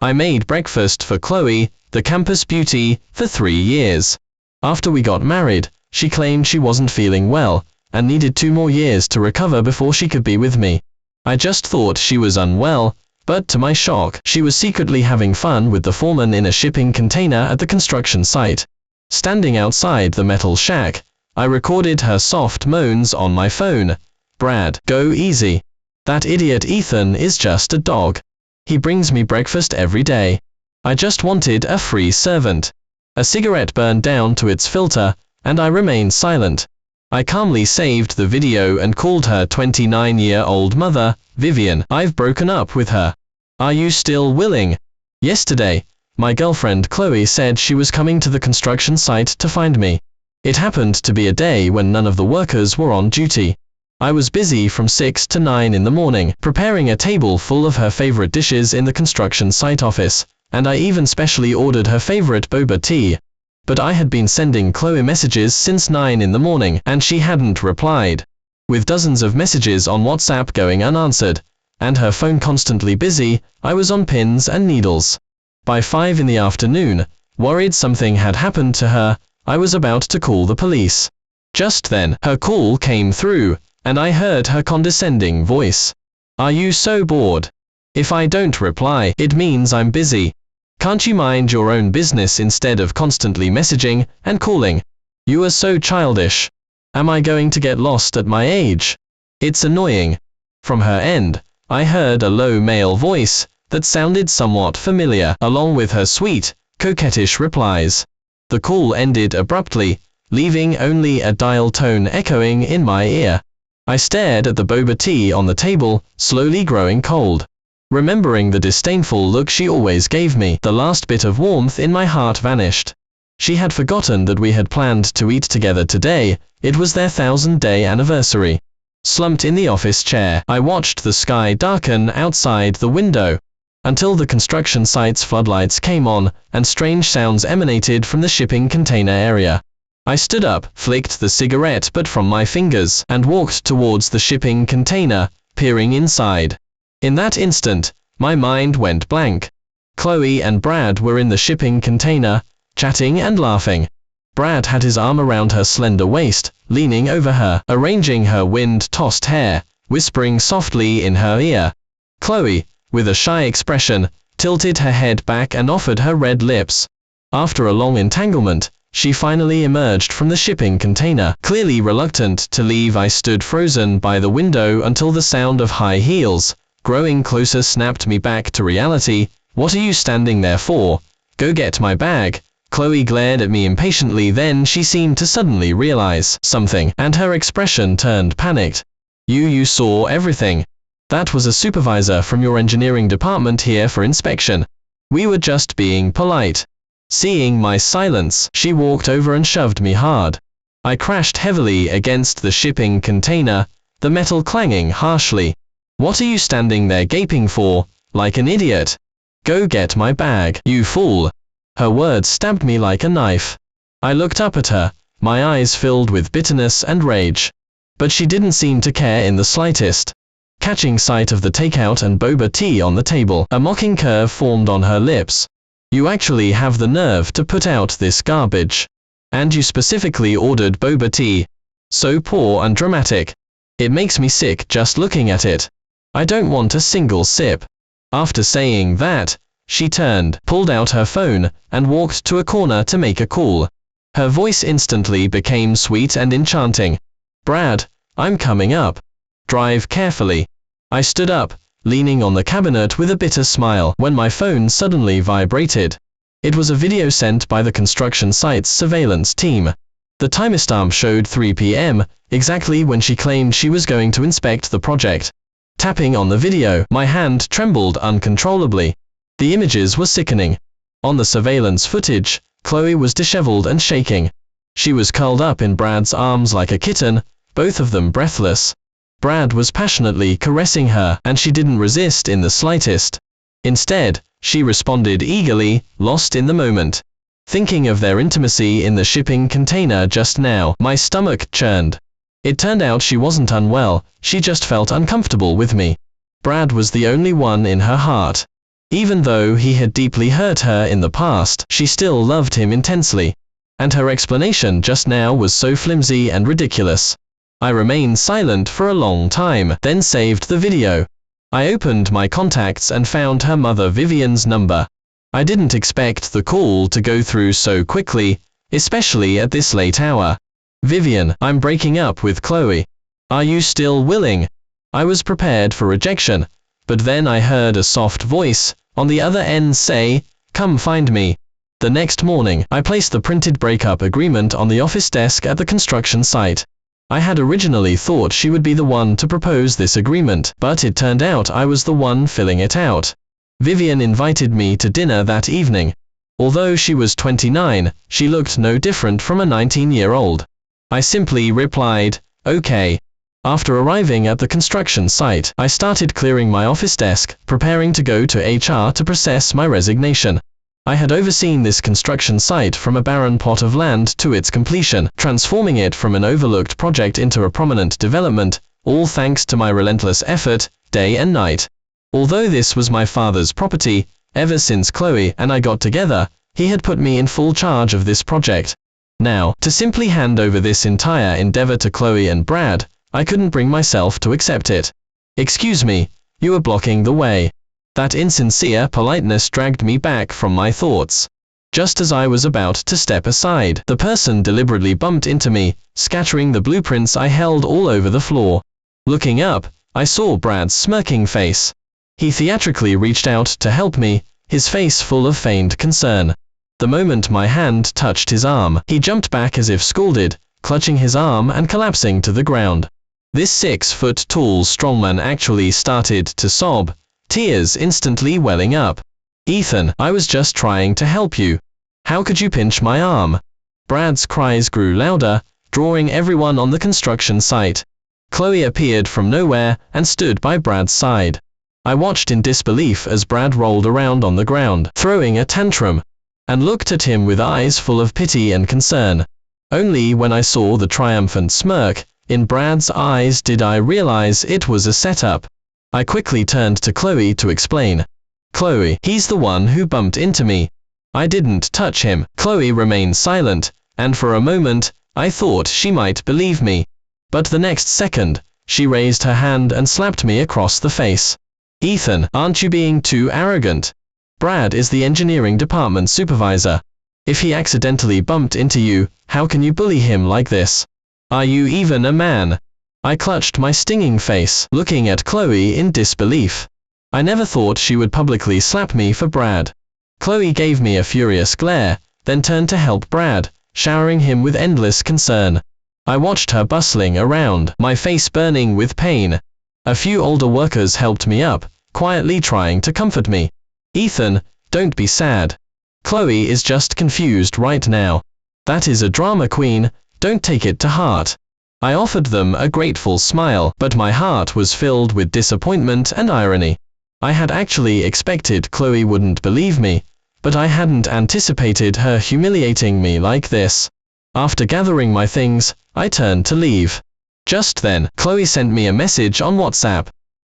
I made breakfast for Chloe, the campus beauty, for 3 years. After we got married, she claimed she wasn't feeling well, and needed 2 more years to recover before she could be with me. I just thought she was unwell, but to my shock, she was secretly having fun with the foreman in a shipping container at the construction site. Standing outside the metal shack, I recorded her soft moans on my phone. Brad, go easy. That idiot Ethan is just a dog. He brings me breakfast every day. I just wanted a free servant. A cigarette burned down to its filter, and I remained silent. I calmly saved the video and called her 29-year-old mother, Vivian. I've broken up with her. Are you still willing? Yesterday, my girlfriend Chloe said she was coming to the construction site to find me. It happened to be a day when none of the workers were on duty. I was busy from 6 to 9 in the morning, preparing a table full of her favorite dishes in the construction site office, and I even specially ordered her favorite boba tea. But I had been sending Chloe messages since 9 in the morning, and she hadn't replied. With dozens of messages on WhatsApp going unanswered, and her phone constantly busy, I was on pins and needles. By 5 in the afternoon, worried something had happened to her, I was about to call the police. Just then, her call came through, and I heard her condescending voice. Are you so bored? If I don't reply, it means I'm busy. Can't you mind your own business instead of constantly messaging and calling? You are so childish. Am I going to get lost at my age? It's annoying. From her end, I heard a low male voice that sounded somewhat familiar, along with her sweet, coquettish replies. The call ended abruptly, leaving only a dial tone echoing in my ear. I stared at the boba tea on the table, slowly growing cold. Remembering the disdainful look she always gave me, the last bit of warmth in my heart vanished. She had forgotten that we had planned to eat together today. It was their 1000-day anniversary. Slumped in the office chair, I watched the sky darken outside the window, until the construction site's floodlights came on, and strange sounds emanated from the shipping container area. I stood up, flicked the cigarette butt from my fingers, and walked towards the shipping container, peering inside. In that instant, my mind went blank. Chloe and Brad were in the shipping container, chatting and laughing. Brad had his arm around her slender waist, leaning over her, arranging her wind-tossed hair, whispering softly in her ear. Chloe, with a shy expression, tilted her head back and offered her red lips. After a long entanglement, she finally emerged from the shipping container. Clearly reluctant to leave, I stood frozen by the window until the sound of high heels, growing closer, snapped me back to reality. What are you standing there for? Go get my bag. Chloe glared at me impatiently, then she seemed to suddenly realize something, and her expression turned panicked. You saw everything. That was a supervisor from your engineering department here for inspection. We were just being polite. Seeing my silence, she walked over and shoved me hard. I crashed heavily against the shipping container, the metal clanging harshly. What are you standing there gaping for, like an idiot? Go get my bag, you fool. Her words stabbed me like a knife. I looked up at her, my eyes filled with bitterness and rage. But she didn't seem to care in the slightest. Catching sight of the takeout and boba tea on the table, a mocking curve formed on her lips. You actually have the nerve to put out this garbage. And you specifically ordered boba tea. So poor and dramatic. It makes me sick just looking at it. I don't want a single sip. After saying that, she turned, pulled out her phone, and walked to a corner to make a call. Her voice instantly became sweet and enchanting. Brad, I'm coming up. Drive carefully. I stood up, leaning on the cabinet with a bitter smile, when my phone suddenly vibrated. It was a video sent by the construction site's surveillance team. The timestamp showed 3 p.m., exactly when she claimed she was going to inspect the project. Tapping on the video, my hand trembled uncontrollably. The images were sickening. On the surveillance footage, Chloe was disheveled and shaking. She was curled up in Brad's arms like a kitten, both of them breathless. Brad was passionately caressing her, and she didn't resist in the slightest. Instead, she responded eagerly, lost in the moment. Thinking of their intimacy in the shipping container just now, my stomach churned. It turned out she wasn't unwell, she just felt uncomfortable with me. Brad was the only one in her heart. Even though he had deeply hurt her in the past, she still loved him intensely. And her explanation just now was so flimsy and ridiculous. I remained silent for a long time, then saved the video. I opened my contacts and found her mother Vivian's number. I didn't expect the call to go through so quickly, especially at this late hour. Vivian, I'm breaking up with Chloe. Are you still willing? I was prepared for rejection, but then I heard a soft voice on the other end say, "Come find me." The next morning, I placed the printed breakup agreement on the office desk at the construction site. I had originally thought she would be the one to propose this agreement, but it turned out I was the one filling it out. Vivian invited me to dinner that evening. Although she was 29, she looked no different from a 19-year-old. I simply replied, "Okay." After arriving at the construction site, I started clearing my office desk, preparing to go to HR to process my resignation. I had overseen this construction site from a barren plot of land to its completion, transforming it from an overlooked project into a prominent development, all thanks to my relentless effort, day and night. Although this was my father's property, ever since Chloe and I got together, he had put me in full charge of this project. Now, to simply hand over this entire endeavor to Chloe and Brad, I couldn't bring myself to accept it. "Excuse me, you are blocking the way." That insincere politeness dragged me back from my thoughts. Just as I was about to step aside, the person deliberately bumped into me, scattering the blueprints I held all over the floor. Looking up, I saw Brad's smirking face. He theatrically reached out to help me, his face full of feigned concern. The moment my hand touched his arm, he jumped back as if scalded, clutching his arm and collapsing to the ground. This 6-foot-tall strongman actually started to sob, tears instantly welling up. "Ethan, I was just trying to help you. How could you pinch my arm?" Brad's cries grew louder, drawing everyone on the construction site. Chloe appeared from nowhere and stood by Brad's side. I watched in disbelief as Brad rolled around on the ground, throwing a tantrum, and looked at him with eyes full of pity and concern. Only when I saw the triumphant smirk in Brad's eyes did I realize it was a setup. I quickly turned to Chloe to explain. "Chloe, he's the one who bumped into me. I didn't touch him." Chloe remained silent, and for a moment, I thought she might believe me. But the next second, she raised her hand and slapped me across the face. "Ethan, aren't you being too arrogant? Brad is the engineering department supervisor. If he accidentally bumped into you, how can you bully him like this? Are you even a man?" I clutched my stinging face, looking at Chloe in disbelief. I never thought she would publicly slap me for Brad. Chloe gave me a furious glare, then turned to help Brad, showering him with endless concern. I watched her bustling around, my face burning with pain. A few older workers helped me up, quietly trying to comfort me. "Ethan, don't be sad. Chloe is just confused right now. That is a drama queen, don't take it to heart." I offered them a grateful smile, but my heart was filled with disappointment and irony. I had actually expected Chloe wouldn't believe me, but I hadn't anticipated her humiliating me like this. After gathering my things, I turned to leave. Just then, Chloe sent me a message on WhatsApp.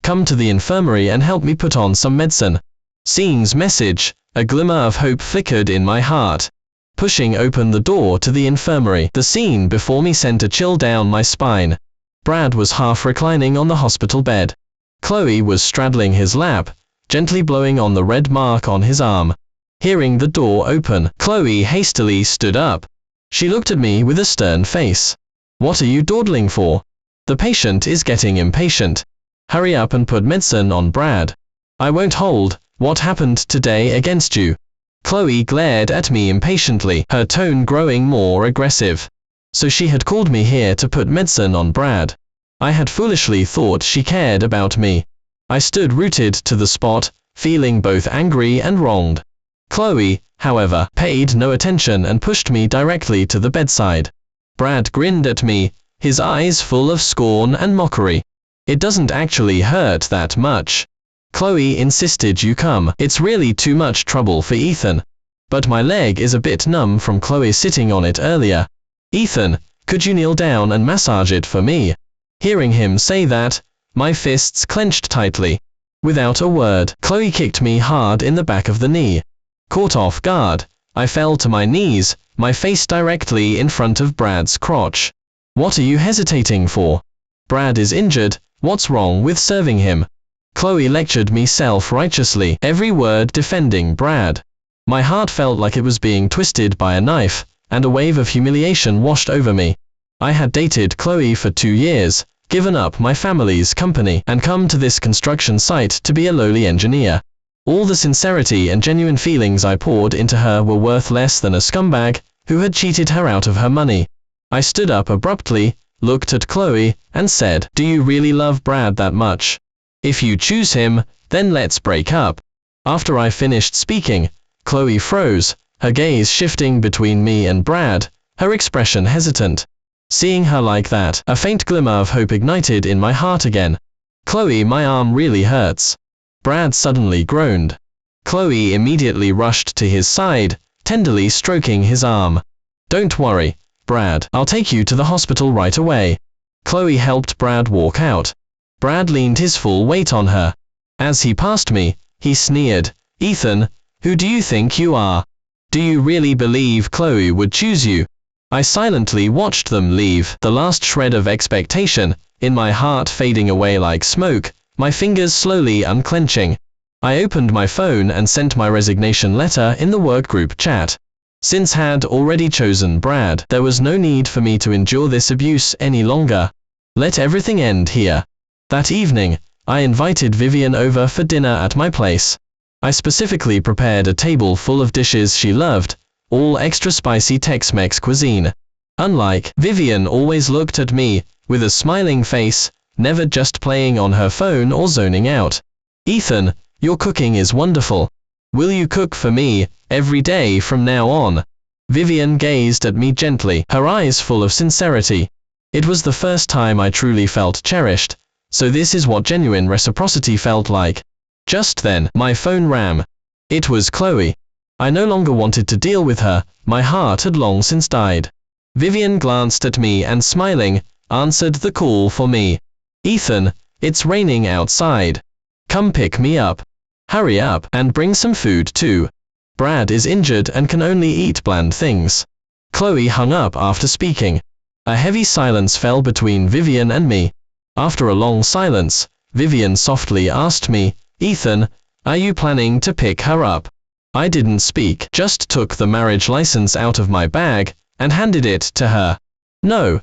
"Come to the infirmary and help me put on some medicine." Seeing's message, a glimmer of hope flickered in my heart. Pushing open the door to the infirmary, the scene before me sent a chill down my spine. Brad was half reclining on the hospital bed. Chloe was straddling his lap, gently blowing on the red mark on his arm. Hearing the door open, Chloe hastily stood up. She looked at me with a stern face. "What are you dawdling for? The patient is getting impatient. Hurry up and put medicine on Brad." "I won't hold what happened today against you." Chloe glared at me impatiently, her tone growing more aggressive. So she had called me here to put medicine on Brad. I had foolishly thought she cared about me. I stood rooted to the spot, feeling both angry and wronged. Chloe, however, paid no attention and pushed me directly to the bedside. Brad grinned at me, his eyes full of scorn and mockery. "It doesn't actually hurt that much. Chloe insisted you come. It's really too much trouble for Ethan. But my leg is a bit numb from Chloe sitting on it earlier. Ethan, could you kneel down and massage it for me?" Hearing him say that, my fists clenched tightly. Without a word, Chloe kicked me hard in the back of the knee. Caught off guard, I fell to my knees, my face directly in front of Brad's crotch. What are you hesitating for? Brad is injured, what's wrong with serving him? Chloe lectured me self-righteously, every word defending Brad. My heart felt like it was being twisted by a knife, and a wave of humiliation washed over me. I had dated Chloe for 2 years, given up my family's company, and come to this construction site to be a lowly engineer. All the sincerity and genuine feelings I poured into her were worth less than a scumbag who had cheated her out of her money. I stood up abruptly, looked at Chloe, and said, "Do you really love Brad that much? If you choose him, then let's break up." After I finished speaking, Chloe froze, her gaze shifting between me and Brad, her expression hesitant. Seeing her like that, a faint glimmer of hope ignited in my heart again. "Chloe, my arm really hurts." Brad suddenly groaned. Chloe immediately rushed to his side, tenderly stroking his arm. "Don't worry, Brad, I'll take you to the hospital right away." Chloe helped Brad walk out. Brad leaned his full weight on her. As he passed me, he sneered, "Ethan, who do you think you are? Do you really believe Chloe would choose you?" I silently watched them leave, the last shred of expectation in my heart fading away like smoke, my fingers slowly unclenching. I opened my phone and sent my resignation letter in the workgroup chat. Since had already chosen Brad, there was no need for me to endure this abuse any longer. Let everything end here. That evening, I invited Vivian over for dinner at my place. I specifically prepared a table full of dishes she loved, all extra spicy Tex-Mex cuisine. Unlike Vivian always looked at me with a smiling face, never just playing on her phone or zoning out. "Ethan, your cooking is wonderful. Will you cook for me every day from now on?" Vivian gazed at me gently, her eyes full of sincerity. It was the first time I truly felt cherished, so this is what genuine reciprocity felt like. Just then, my phone rang. It was Chloe. I no longer wanted to deal with her, my heart had long since died. Vivian glanced at me and smiling, answered the call for me. "Ethan, it's raining outside. Come pick me up. Hurry up, and bring some food too. Brad is injured and can only eat bland things." Chloe hung up after speaking. A heavy silence fell between Vivian and me. After a long silence, Vivian softly asked me, "Ethan, are you planning to pick her up?" I didn't speak, just took the marriage license out of my bag and handed it to her. "No,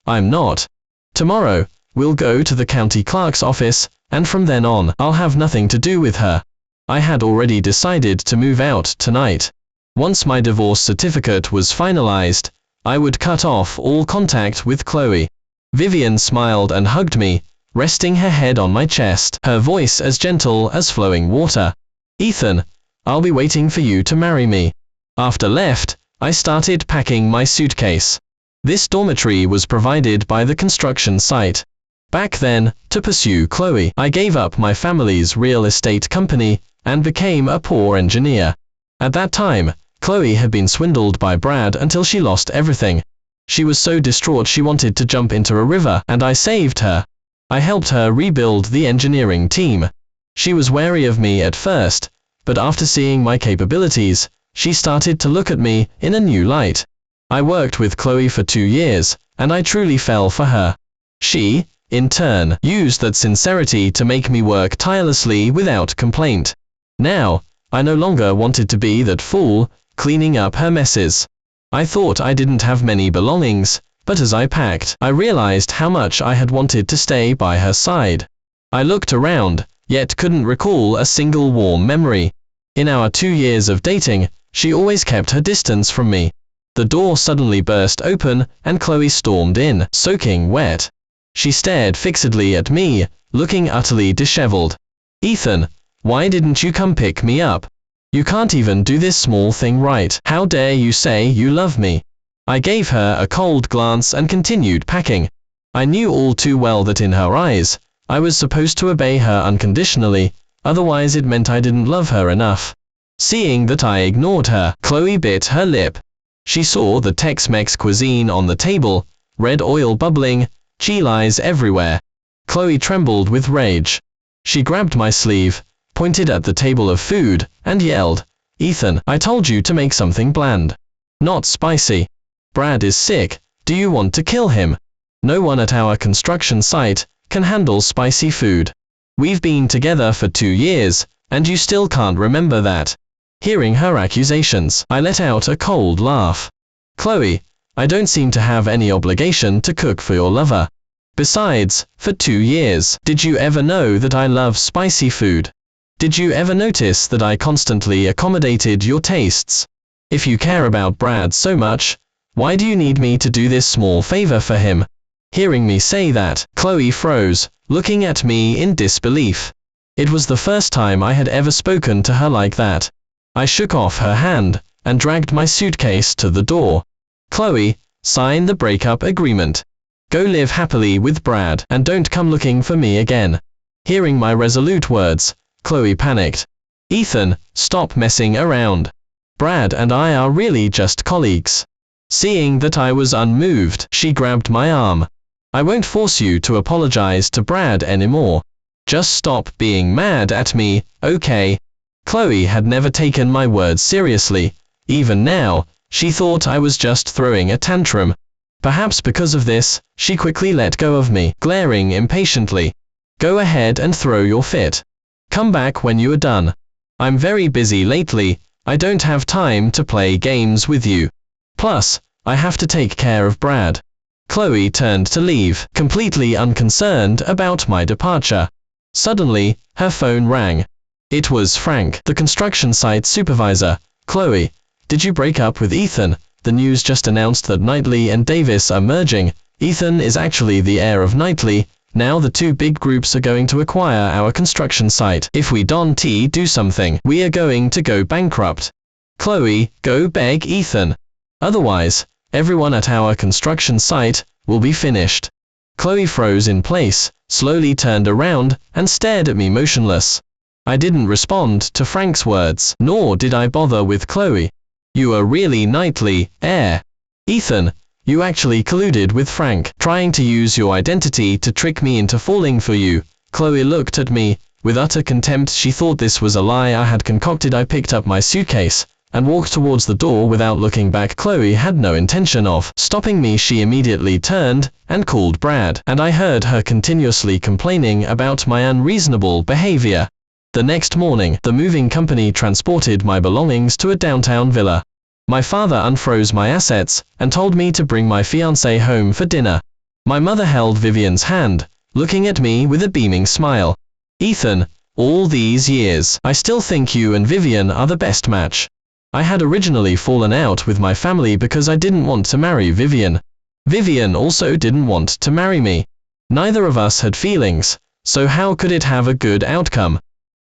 I'm not. Tomorrow, we'll go to the county clerk's office, and from then on, I'll have nothing to do with her." I had already decided to move out tonight. Once my divorce certificate was finalized, I would cut off all contact with Chloe. Vivian smiled and hugged me, resting her head on my chest, her voice as gentle as flowing water. "Ethan, I'll be waiting for you to marry me." After left, I started packing my suitcase. This dormitory was provided by the construction site. Back then, to pursue Chloe, I gave up my family's real estate company and became a poor engineer. At that time, Chloe had been swindled by Brad until she lost everything. She was so distraught she wanted to jump into a river, and I saved her. I helped her rebuild the engineering team. She was wary of me at first, but after seeing my capabilities, she started to look at me in a new light. I worked with Chloe for 2 years, and I truly fell for her. She, in turn, used that sincerity to make me work tirelessly without complaint. Now, I no longer wanted to be that fool, cleaning up her messes. I thought I didn't have many belongings, but as I packed, I realized how much I had wanted to stay by her side. I looked around, yet couldn't recall a single warm memory. In our 2 years of dating, she always kept her distance from me. The door suddenly burst open, and Chloe stormed in, soaking wet. She stared fixedly at me, looking utterly disheveled. "Ethan, why didn't you come pick me up? You can't even do this small thing right. How dare you say you love me?" I gave her a cold glance and continued packing. I knew all too well that in her eyes, I was supposed to obey her unconditionally, otherwise it meant I didn't love her enough. Seeing that I ignored her, Chloe bit her lip. She saw the Tex-Mex cuisine on the table, red oil bubbling, chilies everywhere. Chloe trembled with rage. She grabbed my sleeve, pointed at the table of food, and yelled, "Ethan, I told you to make something bland. Not spicy. Brad is sick, do you want to kill him? No one at our construction site can handle spicy food. We've been together for 2 years, and you still can't remember that." Hearing her accusations, I let out a cold laugh. "Chloe, I don't seem to have any obligation to cook for your lover. Besides, for 2 years, did you ever know that I love spicy food? Did you ever notice that I constantly accommodated your tastes? If you care about Brad so much, why do you need me to do this small favor for him?" Hearing me say that, Chloe froze, looking at me in disbelief. It was the first time I had ever spoken to her like that. I shook off her hand, and dragged my suitcase to the door. "Chloe, sign the breakup agreement. Go live happily with Brad, and don't come looking for me again." Hearing my resolute words, Chloe panicked. "Ethan, stop messing around. Brad and I are really just colleagues." Seeing that I was unmoved, she grabbed my arm. "I won't force you to apologize to Brad anymore. Just stop being mad at me, okay?" Chloe had never taken my words seriously. Even now, she thought I was just throwing a tantrum. Perhaps because of this, she quickly let go of me, glaring impatiently. "Go ahead and throw your fit. Come back when you are done. I'm very busy lately, I don't have time to play games with you. Plus, I have to take care of Brad." Chloe turned to leave, completely unconcerned about my departure. Suddenly, her phone rang. It was Frank, the construction site supervisor. "Chloe, did you break up with Ethan? The news just announced that Knightley and Davis are merging. Ethan is actually the heir of Knightley. Now the 2 big groups are going to acquire our construction site. If we don't do something, we are going to go bankrupt. Chloe, go beg Ethan. Otherwise, everyone at our construction site will be finished." Chloe froze in place, slowly turned around, and stared at me motionless. I didn't respond to Frank's words, nor did I bother with Chloe. "You are really Knightley, heir. Ethan, you actually colluded with Frank, trying to use your identity to trick me into falling for you." Chloe looked at me with utter contempt. She thought this was a lie I had concocted. I picked up my suitcase and walked towards the door without looking back. Chloe had no intention of stopping me. She immediately turned and called Brad, and I heard her continuously complaining about my unreasonable behavior. The next morning, the moving company transported my belongings to a downtown villa. My father unfroze my assets and told me to bring my fiancée home for dinner. My mother held Vivian's hand, looking at me with a beaming smile. "Ethan, all these years, I still think you and Vivian are the best match. I had originally fallen out with my family because I didn't want to marry Vivian. Vivian also didn't want to marry me. Neither of us had feelings, so how could it have a good outcome?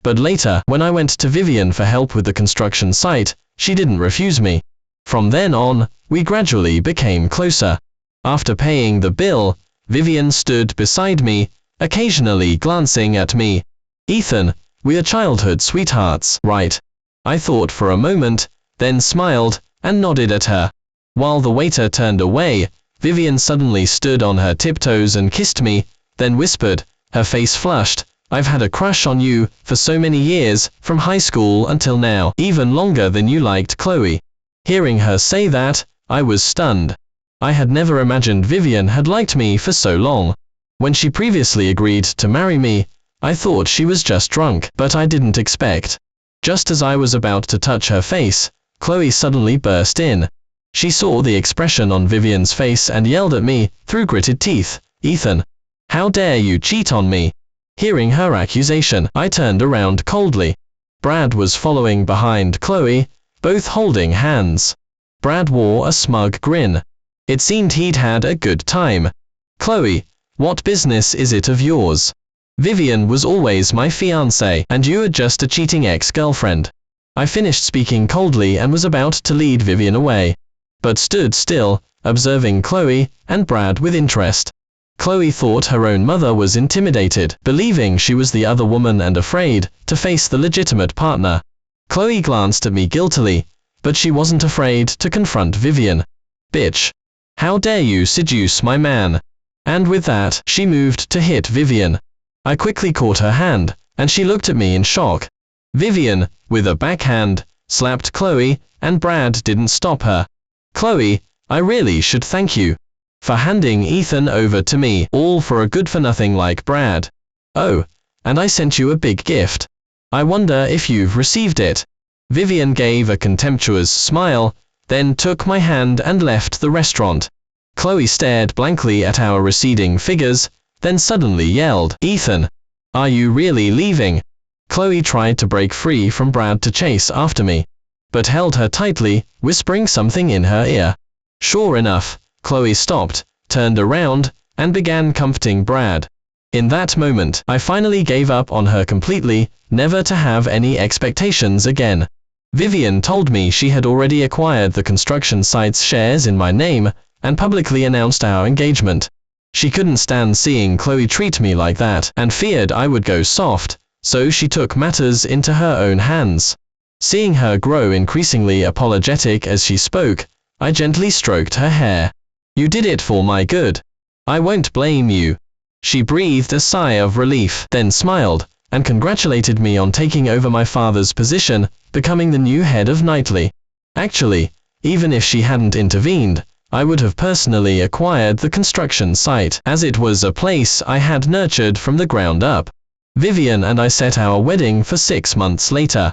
But later, when I went to Vivian for help with the construction site, she didn't refuse me. From then on, we gradually became closer. After paying the bill, Vivian stood beside me, occasionally glancing at me. "Ethan, we are childhood sweethearts, right?" I thought for a moment, then smiled and nodded at her. While the waiter turned away, Vivian suddenly stood on her tiptoes and kissed me, then whispered, her face flushed, "I've had a crush on you for so many years, from high school until now, even longer than you liked Chloe." Hearing her say that, I was stunned. I had never imagined Vivian had liked me for so long. When she previously agreed to marry me, I thought she was just drunk, but I didn't expect. Just as I was about to touch her face, Chloe suddenly burst in. She saw the expression on Vivian's face and yelled at me, through gritted teeth, "Ethan, how dare you cheat on me?" Hearing her accusation, I turned around coldly. Brad was following behind Chloe, both holding hands. Brad wore a smug grin. It seemed he'd had a good time. "Chloe, what business is it of yours? Vivian was always my fiancée, and you are just a cheating ex-girlfriend." I finished speaking coldly and was about to lead Vivian away, but stood still, observing Chloe and Brad with interest. Chloe thought her own mother was intimidated, believing she was the other woman and afraid to face the legitimate partner. Chloe glanced at me guiltily, but she wasn't afraid to confront Vivian. "Bitch. How dare you seduce my man?" And with that, she moved to hit Vivian. I quickly caught her hand, and she looked at me in shock. Vivian, with a backhand, slapped Chloe, and Brad didn't stop her. Chloe, I really should thank you for handing Ethan over to me, all for a good-for-nothing like Brad. Oh, and I sent you a big gift. I wonder if you've received it. Vivian gave a contemptuous smile, then took my hand and left the restaurant. Chloe stared blankly at our receding figures, then suddenly yelled, "Ethan, are you really leaving?" Chloe tried to break free from Brad to chase after me, but held her tightly, whispering something in her ear. Sure enough, Chloe stopped, turned around, and began comforting Brad. In that moment, I finally gave up on her completely, never to have any expectations again. Vivian told me she had already acquired the construction site's shares in my name, and publicly announced our engagement. She couldn't stand seeing Chloe treat me like that, and feared I would go soft, so she took matters into her own hands. Seeing her grow increasingly apologetic as she spoke, I gently stroked her hair. "You did it for my good. I won't blame you." She breathed a sigh of relief, then smiled, and congratulated me on taking over my father's position, becoming the new head of Knightley. Actually, even if she hadn't intervened, I would have personally acquired the construction site, as it was a place I had nurtured from the ground up. Vivian and I set our wedding for 6 months later.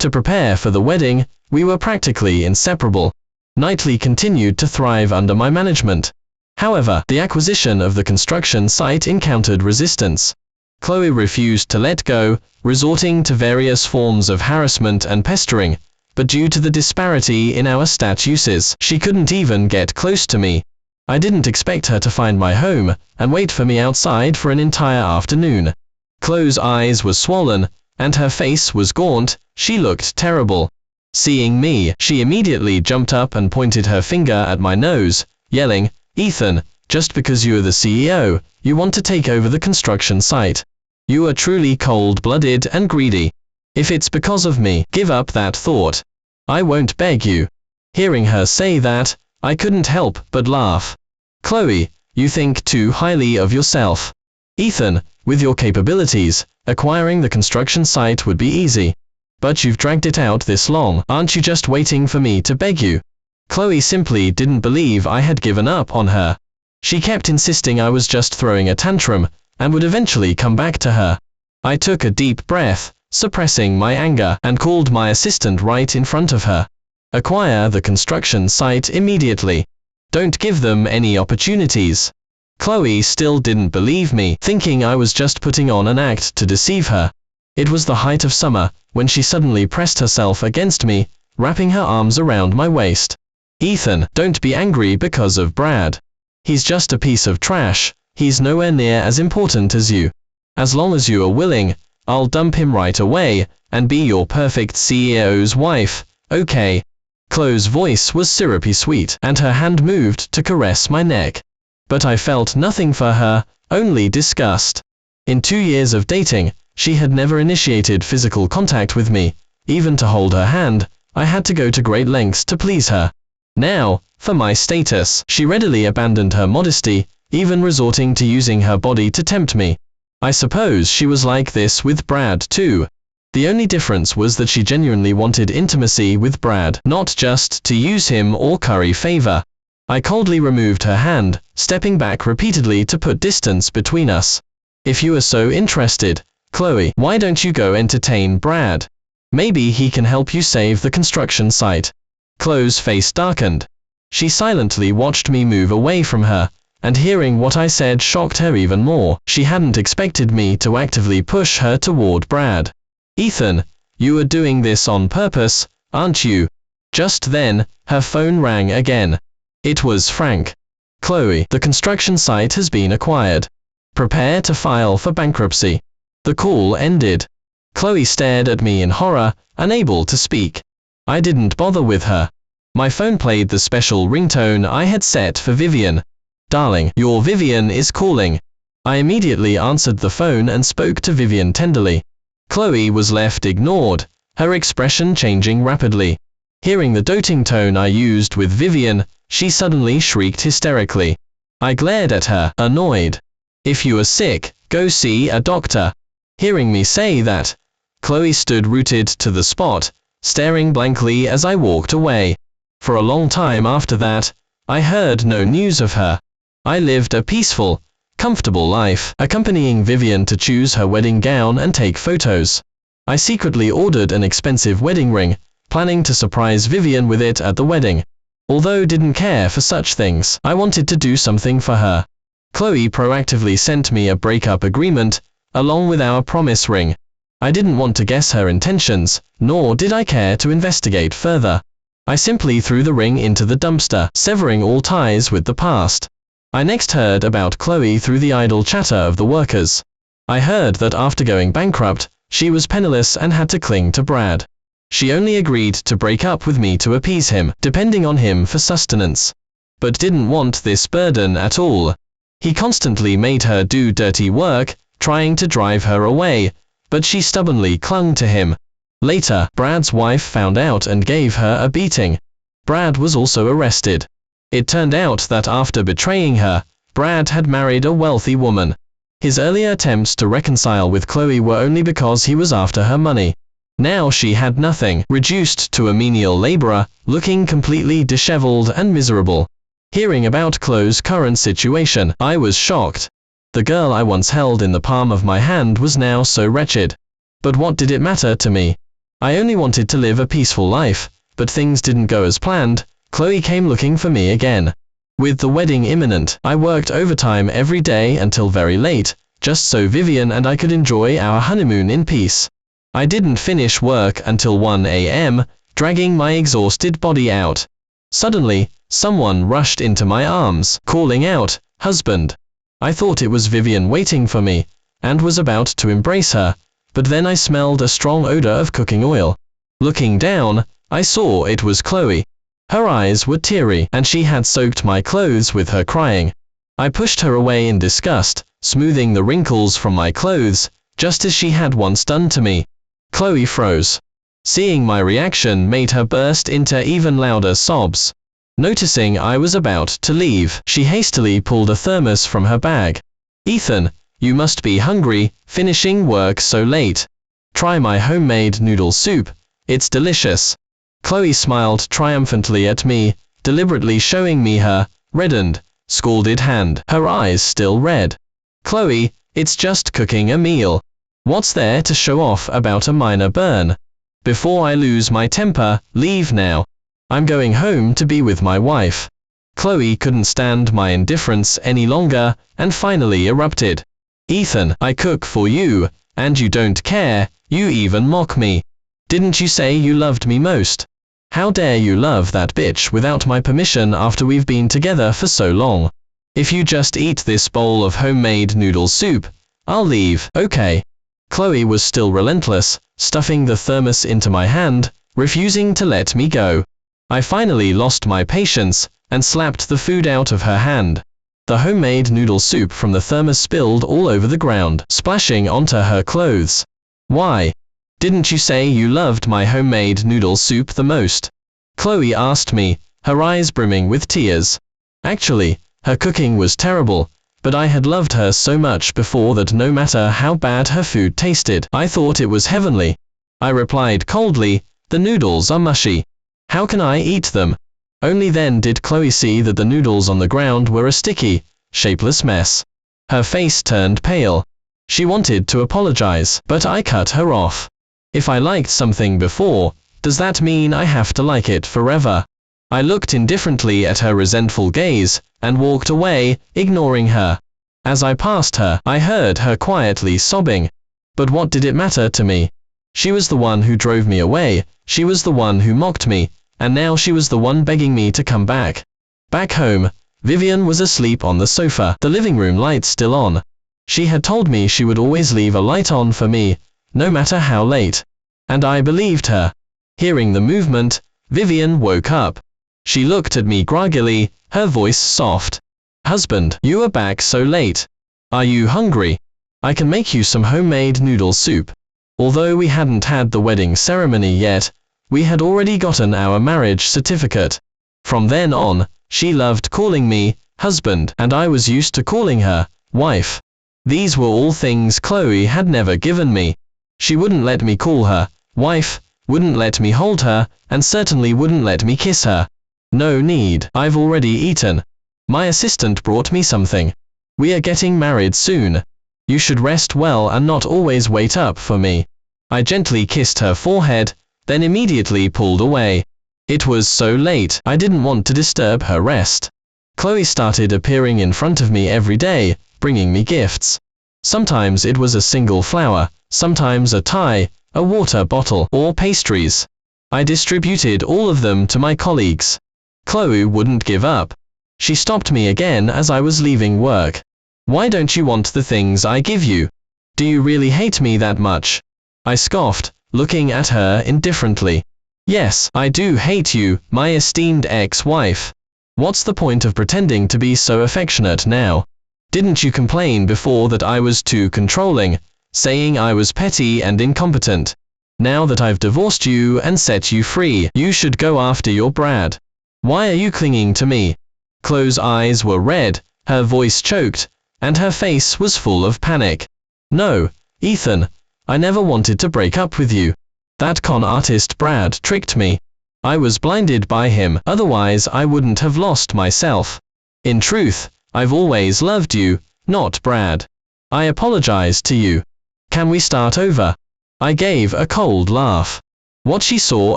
To prepare for the wedding, we were practically inseparable. Knightley continued to thrive under my management. However, the acquisition of the construction site encountered resistance. Chloe refused to let go, resorting to various forms of harassment and pestering, but due to the disparity in our statuses, she couldn't even get close to me. I didn't expect her to find my home and wait for me outside for an entire afternoon. Chloe's eyes were swollen, and her face was gaunt. She looked terrible. Seeing me, she immediately jumped up and pointed her finger at my nose, yelling, "Ethan, just because you are the CEO, you want to take over the construction site. You are truly cold-blooded and greedy. If it's because of me, give up that thought. I won't beg you." Hearing her say that, I couldn't help but laugh. "Chloe, you think too highly of yourself. Ethan, with your capabilities, acquiring the construction site would be easy. But you've dragged it out this long. Aren't you just waiting for me to beg you?" Chloe simply didn't believe I had given up on her. She kept insisting I was just throwing a tantrum, and would eventually come back to her. I took a deep breath, suppressing my anger, and called my assistant right in front of her. "Acquire the construction site immediately. Don't give them any opportunities." Chloe still didn't believe me, thinking I was just putting on an act to deceive her. It was the height of summer, when she suddenly pressed herself against me, wrapping her arms around my waist. "Ethan, don't be angry because of Brad. He's just a piece of trash. He's nowhere near as important as you. As long as you are willing, I'll dump him right away, and be your perfect CEO's wife, okay?" Chloe's voice was syrupy sweet, and her hand moved to caress my neck. But I felt nothing for her, only disgust. In 2 years of dating, she had never initiated physical contact with me. Even to hold her hand, I had to go to great lengths to please her. Now, for my status, she readily abandoned her modesty, even resorting to using her body to tempt me. I suppose she was like this with Brad too. The only difference was that she genuinely wanted intimacy with Brad, not just to use him or curry favor. I coldly removed her hand, stepping back repeatedly to put distance between us. "If you are so interested, Chloe, why don't you go entertain Brad? Maybe he can help you save the construction site." Chloe's face darkened. She silently watched me move away from her, and hearing what I said shocked her even more. She hadn't expected me to actively push her toward Brad. "Ethan, you are doing this on purpose, aren't you?" Just then, her phone rang again. It was Frank. "Chloe, the construction site has been acquired. Prepare to file for bankruptcy." The call ended. Chloe stared at me in horror, unable to speak. I didn't bother with her. My phone played the special ringtone I had set for Vivian. "Darling, your Vivian is calling." I immediately answered the phone and spoke to Vivian tenderly. Chloe was left ignored, her expression changing rapidly. Hearing the doting tone I used with Vivian, she suddenly shrieked hysterically. I glared at her, annoyed. "If you are sick, go see a doctor." Hearing me say that, Chloe stood rooted to the spot, staring blankly as I walked away. For a long time after that, I heard no news of her. I lived a peaceful, comfortable life, accompanying Vivian to choose her wedding gown and take photos. I secretly ordered an expensive wedding ring, planning to surprise Vivian with it at the wedding. Although didn't care for such things, I wanted to do something for her. Chloe proactively sent me a breakup agreement, along with our promise ring. I didn't want to guess her intentions, nor did I care to investigate further. I simply threw the ring into the dumpster, severing all ties with the past. I next heard about Chloe through the idle chatter of the workers. I heard that after going bankrupt, she was penniless and had to cling to Brad. She only agreed to break up with me to appease him, depending on him for sustenance. But didn't want this burden at all. He constantly made her do dirty work, trying to drive her away, but she stubbornly clung to him. Later, Brad's wife found out and gave her a beating. Brad was also arrested. It turned out that after betraying her, Brad had married a wealthy woman. His earlier attempts to reconcile with Chloe were only because he was after her money. Now she had nothing, reduced to a menial laborer, looking completely disheveled and miserable. Hearing about Chloe's current situation, I was shocked. The girl I once held in the palm of my hand was now so wretched. But what did it matter to me? I only wanted to live a peaceful life, but things didn't go as planned. Chloe came looking for me again. With the wedding imminent, I worked overtime every day until very late, just so Vivian and I could enjoy our honeymoon in peace. I didn't finish work until 1 a.m., dragging my exhausted body out. Suddenly, someone rushed into my arms, calling out, "Husband!" I thought it was Vivian waiting for me, and was about to embrace her, but then I smelled a strong odor of cooking oil. Looking down, I saw it was Chloe. Her eyes were teary, and she had soaked my clothes with her crying. I pushed her away in disgust, smoothing the wrinkles from my clothes, just as she had once done to me. Chloe froze. Seeing my reaction made her burst into even louder sobs. Noticing I was about to leave, she hastily pulled a thermos from her bag. "Ethan, you must be hungry, finishing work so late. Try my homemade noodle soup, it's delicious." Chloe smiled triumphantly at me, deliberately showing me her reddened, scalded hand, her eyes still red. "Chloe, it's just cooking a meal. What's there to show off about a minor burn? Before I lose my temper, leave now. I'm going home to be with my wife." Chloe couldn't stand my indifference any longer, and finally erupted. "Ethan, I cook for you, and you don't care, you even mock me. Didn't you say you loved me most? How dare you love that bitch without my permission after we've been together for so long? If you just eat this bowl of homemade noodle soup, I'll leave, okay?" Chloe was still relentless, stuffing the thermos into my hand, refusing to let me go. I finally lost my patience, and slapped the food out of her hand. The homemade noodle soup from the thermos spilled all over the ground, splashing onto her clothes. "Why? Didn't you say you loved my homemade noodle soup the most?" Chloe asked me, her eyes brimming with tears. Actually, her cooking was terrible, but I had loved her so much before that no matter how bad her food tasted, I thought it was heavenly. I replied coldly, "The noodles are mushy. How can I eat them?" Only then did Chloe see that the noodles on the ground were a sticky, shapeless mess. Her face turned pale. She wanted to apologize, but I cut her off. If I liked something before, does that mean I have to like it forever? I looked indifferently at her resentful gaze, and walked away, ignoring her. As I passed her, I heard her quietly sobbing. But what did it matter to me? She was the one who drove me away, she was the one who mocked me, and now she was the one begging me to come back. Back home, Vivian was asleep on the sofa, the living room lights still on. She had told me she would always leave a light on for me, no matter how late. And I believed her. Hearing the movement, Vivian woke up. She looked at me groggily, her voice soft. "Husband, you are back so late. Are you hungry? I can make you some homemade noodle soup." Although we hadn't had the wedding ceremony yet, we had already gotten our marriage certificate. From then on, she loved calling me husband, and I was used to calling her wife. These were all things Chloe had never given me. She wouldn't let me call her wife, wouldn't let me hold her, and certainly wouldn't let me kiss her. No need, I've already eaten. My assistant brought me something. We are getting married soon. You should rest well and not always wait up for me. I gently kissed her forehead, then immediately pulled away. It was so late, I didn't want to disturb her rest. Chloe started appearing in front of me every day, bringing me gifts. Sometimes it was a single flower, sometimes a tie, a water bottle, or pastries. I distributed all of them to my colleagues. Chloe wouldn't give up. She stopped me again as I was leaving work. Why don't you want the things I give you? Do you really hate me that much? I scoffed, looking at her indifferently. Yes, I do hate you, my esteemed ex-wife. What's the point of pretending to be so affectionate now? Didn't you complain before that I was too controlling, saying I was petty and incompetent? Now that I've divorced you and set you free, you should go after your Brad. Why are you clinging to me? Chloe's eyes were red, her voice choked, and her face was full of panic. No, Ethan, I never wanted to break up with you. That con artist Brad tricked me. I was blinded by him, otherwise I wouldn't have lost myself. In truth, I've always loved you, not Brad. I apologize to you. Can we start over? I gave a cold laugh. What she saw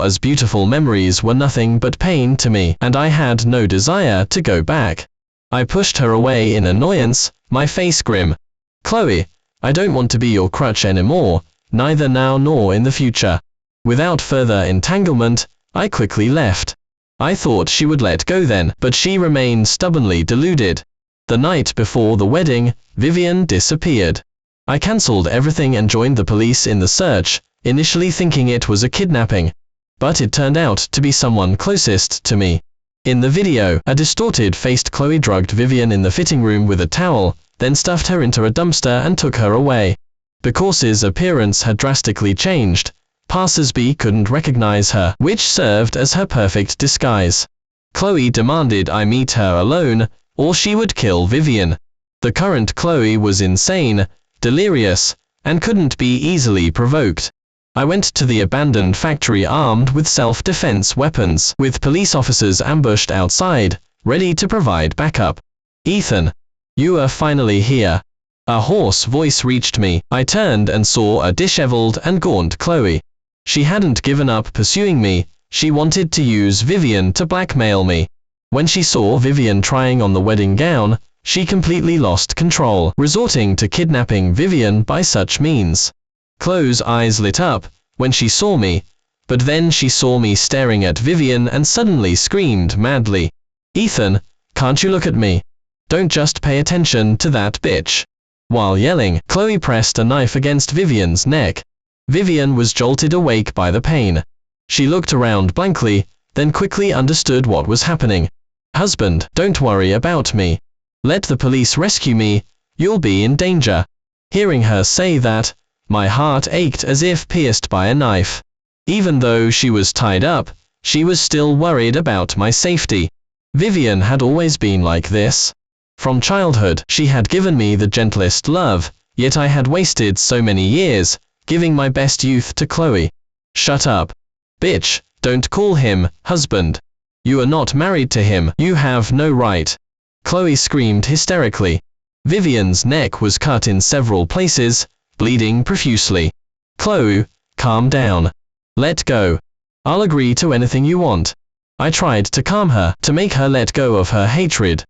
as beautiful memories were nothing but pain to me, and I had no desire to go back. I pushed her away in annoyance, my face grim. Chloe, I don't want to be your crutch anymore, neither now nor in the future. Without further entanglement, I quickly left. I thought she would let go then, but she remained stubbornly deluded. The night before the wedding, Vivian disappeared. I cancelled everything and joined the police in the search, initially thinking it was a kidnapping. But it turned out to be someone closest to me. In the video, a distorted-faced Chloe drugged Vivian in the fitting room with a towel, then stuffed her into a dumpster and took her away. Because his appearance had drastically changed, passers-by couldn't recognize her, which served as her perfect disguise. Chloe demanded I meet her alone, or she would kill Vivian. The current Chloe was insane, delirious, and couldn't be easily provoked. I went to the abandoned factory armed with self-defense weapons, with police officers ambushed outside, ready to provide backup. Ethan, you are finally here. A hoarse voice reached me. I turned and saw a disheveled and gaunt Chloe. She hadn't given up pursuing me, she wanted to use Vivian to blackmail me. When she saw Vivian trying on the wedding gown, she completely lost control, resorting to kidnapping Vivian by such means. Chloe's eyes lit up when she saw me, but then she saw me staring at Vivian and suddenly screamed madly. Ethan, can't you look at me? Don't just pay attention to that bitch. While yelling, Chloe pressed a knife against Vivian's neck. Vivian was jolted awake by the pain. She looked around blankly, then quickly understood what was happening. Husband, don't worry about me. Let the police rescue me, you'll be in danger. Hearing her say that, my heart ached as if pierced by a knife. Even though she was tied up, she was still worried about my safety. Vivian had always been like this. From childhood, she had given me the gentlest love, yet I had wasted so many years, giving my best youth to Chloe. Shut up. Bitch, don't call him husband. You are not married to him, you have no right. Chloe screamed hysterically. Vivian's neck was cut in several places, bleeding profusely. Chloe, calm down. Let go. I'll agree to anything you want. I tried to calm her, to make her let go of her hatred.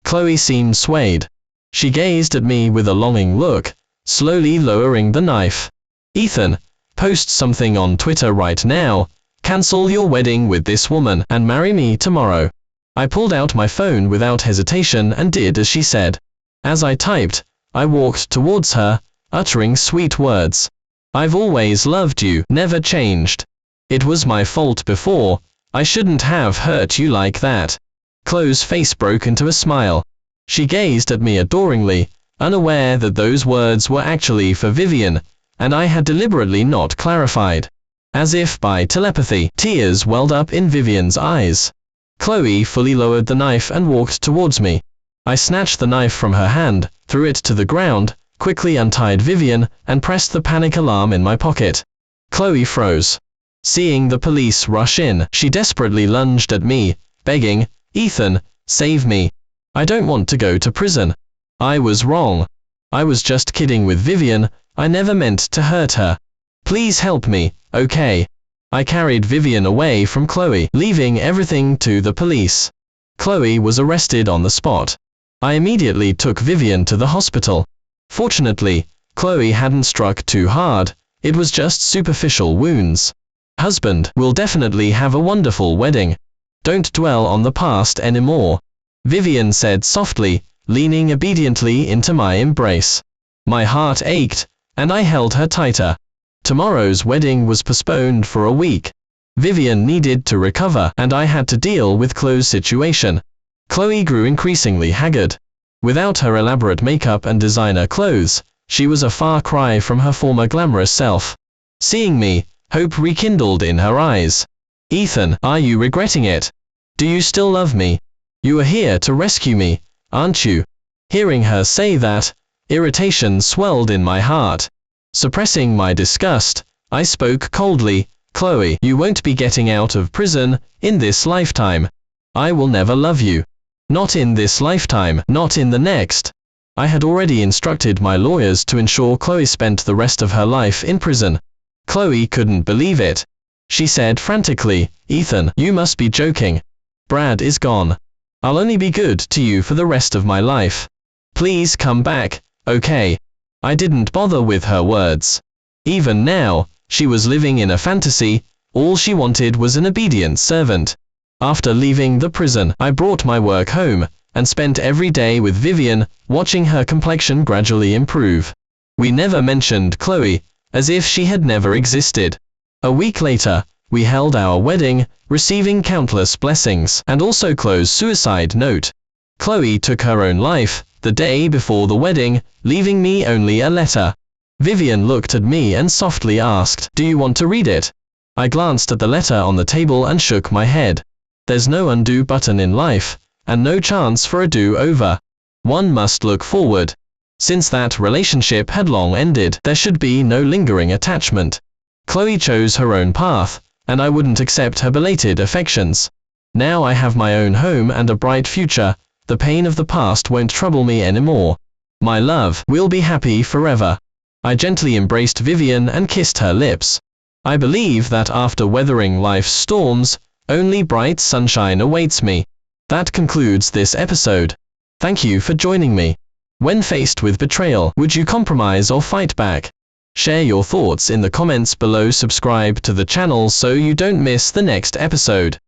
Chloe seemed swayed. She gazed at me with a longing look, slowly lowering the knife. Ethan, post something on Twitter right now, cancel your wedding with this woman, and marry me tomorrow. I pulled out my phone without hesitation and did as she said. As I typed, I walked towards her, uttering sweet words. I've always loved you, never changed. It was my fault before, I shouldn't have hurt you like that. Chloe's face broke into a smile. She gazed at me adoringly, unaware that those words were actually for Vivian, and I had deliberately not clarified. As if by telepathy, tears welled up in Vivian's eyes. Chloe fully lowered the knife and walked towards me. I snatched the knife from her hand, threw it to the ground, quickly untied Vivian, and pressed the panic alarm in my pocket. Chloe froze. Seeing the police rush in, she desperately lunged at me, begging, "Ethan, save me. I don't want to go to prison. I was wrong. I was just kidding with Vivian, I never meant to hurt her. Please help me, okay?" I carried Vivian away from Chloe, leaving everything to the police. Chloe was arrested on the spot. I immediately took Vivian to the hospital. Fortunately, Chloe hadn't struck too hard, it was just superficial wounds. "Husband, we'll definitely have a wonderful wedding. Don't dwell on the past anymore," Vivian said softly, leaning obediently into my embrace. My heart ached, and I held her tighter. Tomorrow's wedding was postponed for a week. Vivian needed to recover, and I had to deal with Chloe's situation. Chloe grew increasingly haggard. Without her elaborate makeup and designer clothes, she was a far cry from her former glamorous self. Seeing me, hope rekindled in her eyes. "Ethan, are you regretting it? Do you still love me? You are here to rescue me, aren't you?" Hearing her say that, irritation swelled in my heart. Suppressing my disgust, I spoke coldly, "Chloe, you won't be getting out of prison in this lifetime. I will never love you. Not in this lifetime, not in the next." I had already instructed my lawyers to ensure Chloe spent the rest of her life in prison. Chloe couldn't believe it. She said frantically, "Ethan, you must be joking. Brad is gone. I'll only be good to you for the rest of my life. Please come back, okay?" I didn't bother with her words. Even now, she was living in a fantasy, all she wanted was an obedient servant. After leaving the prison, I brought my work home, and spent every day with Vivian, watching her complexion gradually improve. We never mentioned Chloe, as if she had never existed. A week later, we held our wedding, receiving countless blessings, and also Chloe's suicide note. Chloe took her own life the day before the wedding, leaving me only a letter. Vivian looked at me and softly asked, "Do you want to read it?" I glanced at the letter on the table and shook my head. There's no undo button in life, and no chance for a do-over. One must look forward. Since that relationship had long ended, there should be no lingering attachment. Chloe chose her own path, and I wouldn't accept her belated affections. Now I have my own home and a bright future, the pain of the past won't trouble me anymore. My love, we'll be happy forever. I gently embraced Vivian and kissed her lips. I believe that after weathering life's storms, only bright sunshine awaits me. That concludes this episode. Thank you for joining me. When faced with betrayal, would you compromise or fight back? Share your thoughts in the comments below. Subscribe to the channel so you don't miss the next episode.